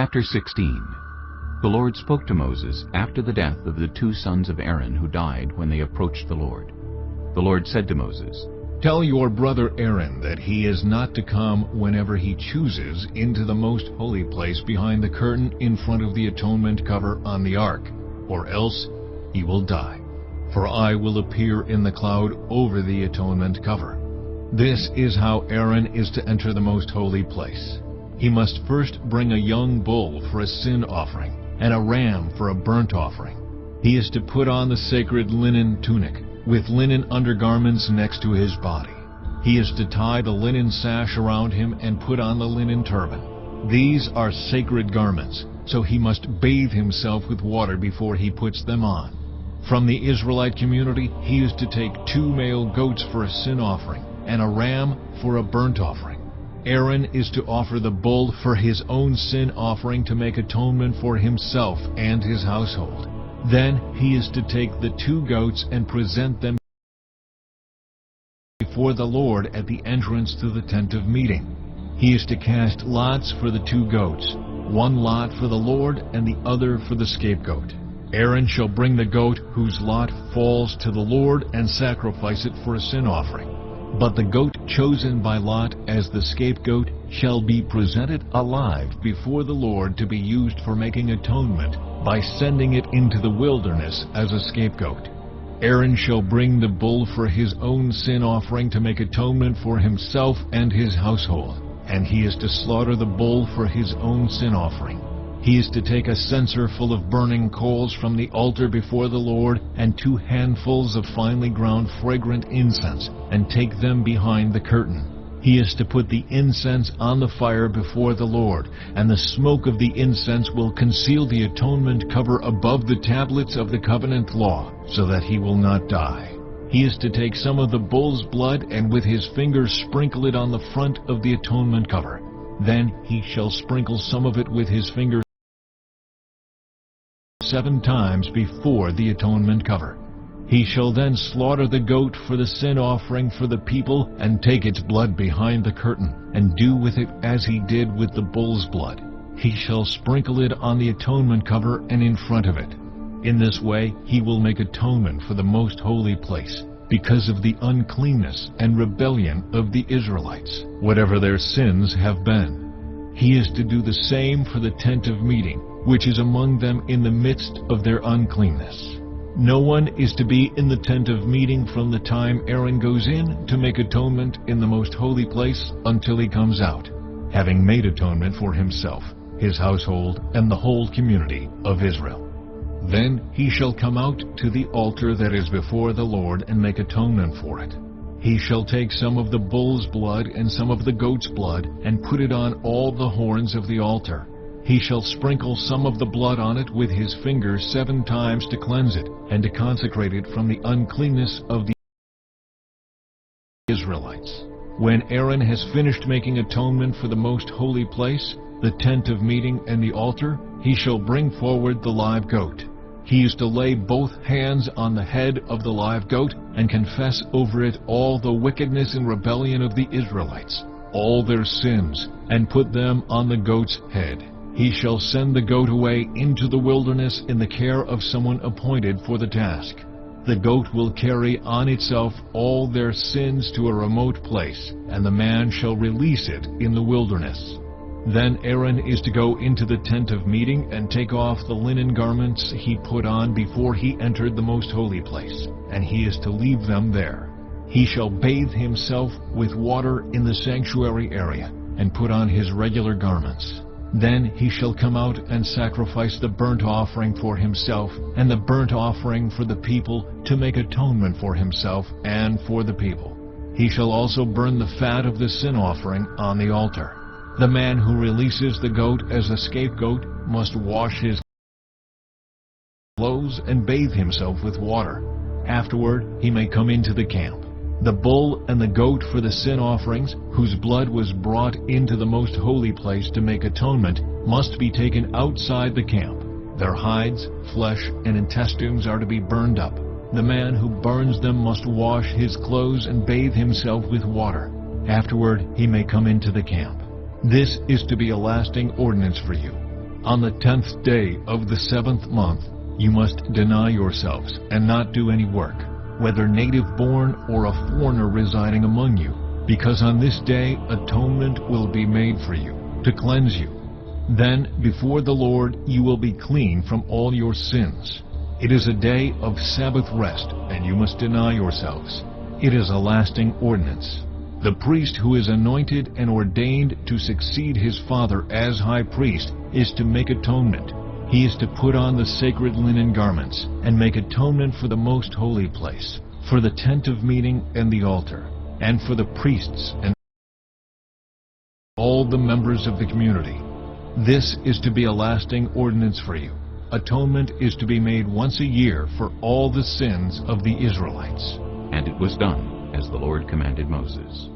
Chapter 16. The Lord spoke to Moses after the death of the 2 sons of Aaron who died when they approached the Lord. The Lord said to Moses, Tell your brother Aaron that he is not to come whenever he chooses into the most holy place behind the curtain in front of the atonement cover on the ark, or else he will die. For I will appear in the cloud over the atonement cover. This is how Aaron is to enter the most holy place. He must first bring a young bull for a sin offering, and a ram for a burnt offering. He is to put on the sacred linen tunic, with linen undergarments next to his body. He is to tie the linen sash around him and put on the linen turban. These are sacred garments, so he must bathe himself with water before he puts them on. From the Israelite community, he is to take 2 male goats for a sin offering, and a ram for a burnt offering. Aaron is to offer the bull for his own sin offering to make atonement for himself and his household. Then he is to take the 2 goats and present them before the Lord at the entrance to the tent of meeting. He is to cast lots for the 2 goats, 1 lot for the Lord and the other for the scapegoat. Aaron shall bring the goat whose lot falls to the Lord and sacrifice it for a sin offering. But the goat chosen by lot as the scapegoat shall be presented alive before the Lord to be used for making atonement by sending it into the wilderness as a scapegoat. Aaron shall bring the bull for his own sin offering to make atonement for himself and his household, and he is to slaughter the bull for his own sin offering. He is to take a censer full of burning coals from the altar before the Lord and 2 handfuls of finely ground fragrant incense, and take them behind the curtain. He is to put the incense on the fire before the Lord, and the smoke of the incense will conceal the atonement cover above the tablets of the covenant law, so that he will not die. He is to take some of the bull's blood and with his fingers sprinkle it on the front of the atonement cover. Then he shall sprinkle some of it with his fingers 7 times before the atonement cover. He shall then slaughter the goat for the sin offering for the people and take its blood behind the curtain and do with it as he did with the bull's blood. He shall sprinkle it on the atonement cover and in front of it. In this way he will make atonement for the most holy place because of the uncleanness and rebellion of the Israelites, whatever their sins have been. He is to do the same for the tent of meeting, which is among them in the midst of their uncleanness. No one is to be in the tent of meeting from the time Aaron goes in to make atonement in the most holy place until he comes out, having made atonement for himself, his household, and the whole community of Israel. Then he shall come out to the altar that is before the Lord and make atonement for it. He shall take some of the bull's blood and some of the goat's blood and put it on all the horns of the altar. He shall sprinkle some of the blood on it with his fingers 7 times to cleanse it and to consecrate it from the uncleanness of the Israelites. When Aaron has finished making atonement for the most holy place, the tent of meeting and the altar, he shall bring forward the live goat. He is to lay both hands on the head of the live goat and confess over it all the wickedness and rebellion of the Israelites, all their sins, and put them on the goat's head. He shall send the goat away into the wilderness in the care of someone appointed for the task. The goat will carry on itself all their sins to a remote place, and the man shall release it in the wilderness. Then Aaron is to go into the tent of meeting and take off the linen garments he put on before he entered the most holy place, and he is to leave them there. He shall bathe himself with water in the sanctuary area, and put on his regular garments. Then he shall come out and sacrifice the burnt offering for himself and the burnt offering for the people to make atonement for himself and for the people. He shall also burn the fat of the sin offering on the altar. The man who releases the goat as a scapegoat must wash his clothes and bathe himself with water. Afterward he may come into the camp. The bull and the goat for the sin offerings, whose blood was brought into the most holy place to make atonement, must be taken outside the camp. Their hides, flesh, and intestines are to be burned up. The man who burns them must wash his clothes and bathe himself with water. Afterward he may come into the camp. This is to be a lasting ordinance for you. On the 10th day of the 7th month, you must deny yourselves and not do any work, whether native-born or a foreigner residing among you, because on this day atonement will be made for you, to cleanse you. Then before the Lord you will be clean from all your sins. It is a day of Sabbath rest, and you must deny yourselves. It is a lasting ordinance. The priest who is anointed and ordained to succeed his father as high priest is to make atonement. He is to put on the sacred linen garments and make atonement for the most holy place, for the tent of meeting and the altar, and for the priests and all the members of the community. This is to be a lasting ordinance for you. Atonement is to be made once a year for all the sins of the Israelites. And it was done as the Lord commanded Moses.